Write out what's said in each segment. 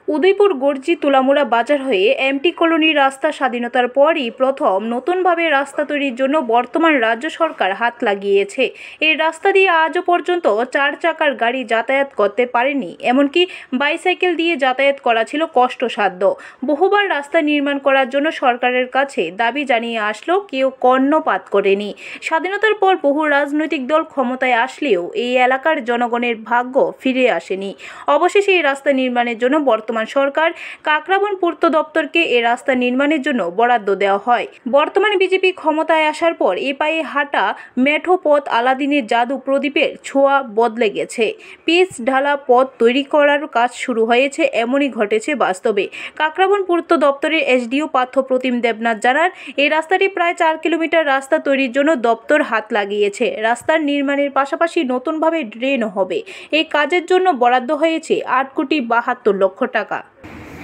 উদয়পুর গর্জি তুলামুড়া বাজার হয়ে এমটি কলোনির রাস্তা স্বাধীনতার পরই প্রথম নতুনভাবে রাস্তা তৈরির জন্য বর্তমান রাজ্য সরকার হাত লাগিয়েছে। এই রাস্তা দিয়ে আজও পর্যন্ত 4 চাকার গাড়ি যাতায়াত করতে পারেনি, এমনকি বাইসাইকেল দিয়ে যাতায়াত করা ছিল কষ্টসাধ্য। বহুবার রাস্তা নির্মাণ করার জন্য সরকারের কাছে দাবি জানিয়ে আসলেও কেউ কর্ণপাত করেনি। স্বাধীনতার পর বহু রাজনৈতিক দল ক্ষমতায় আসলেও এই এলাকার জনগণের ভাগ্য ফিরে আসেনি। অবশেষে এই রাস্তা নির্মাণের জন্য বর্তমান সরকার কাকরাবন পূর্ত দপ্তরকে এই রাস্তা নির্মাণের জন্য বরাদ্দ দেওয়া হয়। বর্তমানে বিজেপি ক্ষমতায় আসার পর এ পায়ে হাঁটা মেঠো পথ আলাদিনের জাদু প্রদীপের ছোঁয়া বদলে গেছে। পিচ ঢালা পথ তৈরি করার কাজ শুরু হয়েছে, এমনই ঘটেছে বাস্তবে। কাকরাবন পূর্ত দপ্তরের এসডিও পার্থ প্রতিম দেবনাথ জানান, এই রাস্তাটি প্রায় 4 কিলোমিটার রাস্তা তৈরির জন্য দপ্তর হাত লাগিয়েছে। রাস্তার নির্মাণের পাশাপাশি নতুনভাবে ড্রেনও হবে। এই কাজের জন্য বরাদ্দ হয়েছে 8,72,00,000 টাকা।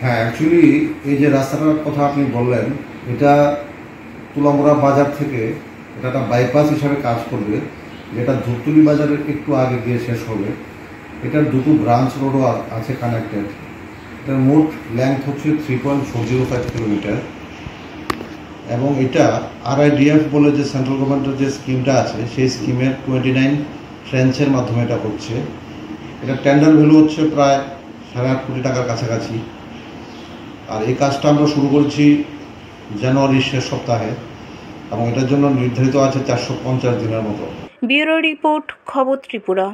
হ্যাঁ, অ্যাকচুয়ালি এই যে রাস্তাটার কথা আপনি বললেন, এটা তুলামুড়া বাজার থেকে এটা একটা বাইপাস হিসাবে কাজ করবে, যেটা ধূপতলি বাজারের একটু আগে গিয়ে শেষ হবে। এটার দুটো ব্রাঞ্চ রোডও আছে কানেক্টেড। এটার মোট লেন্থ হচ্ছে 3.405 কিলোমিটার এবং এটা RIDF বলে যে সেন্ট্রাল গভর্নমেন্টের যে স্কিমটা আছে, সেই স্কিমের 29 ট্রেঞ্চের মাধ্যমে এটা হচ্ছে। এটা টেন্ডার ভ্যালু হচ্ছে প্রায় 8.5 কোটি টাকার কাছাকাছি। আর এই কাজটা আমরা শুরু করেছি জানুয়ারির শেষ সপ্তাহে এবং এটার জন্য নির্ধারিত আছে 450 দিনের মতো। ব্যুরো রিপোর্ট, খবর ত্রিপুরা।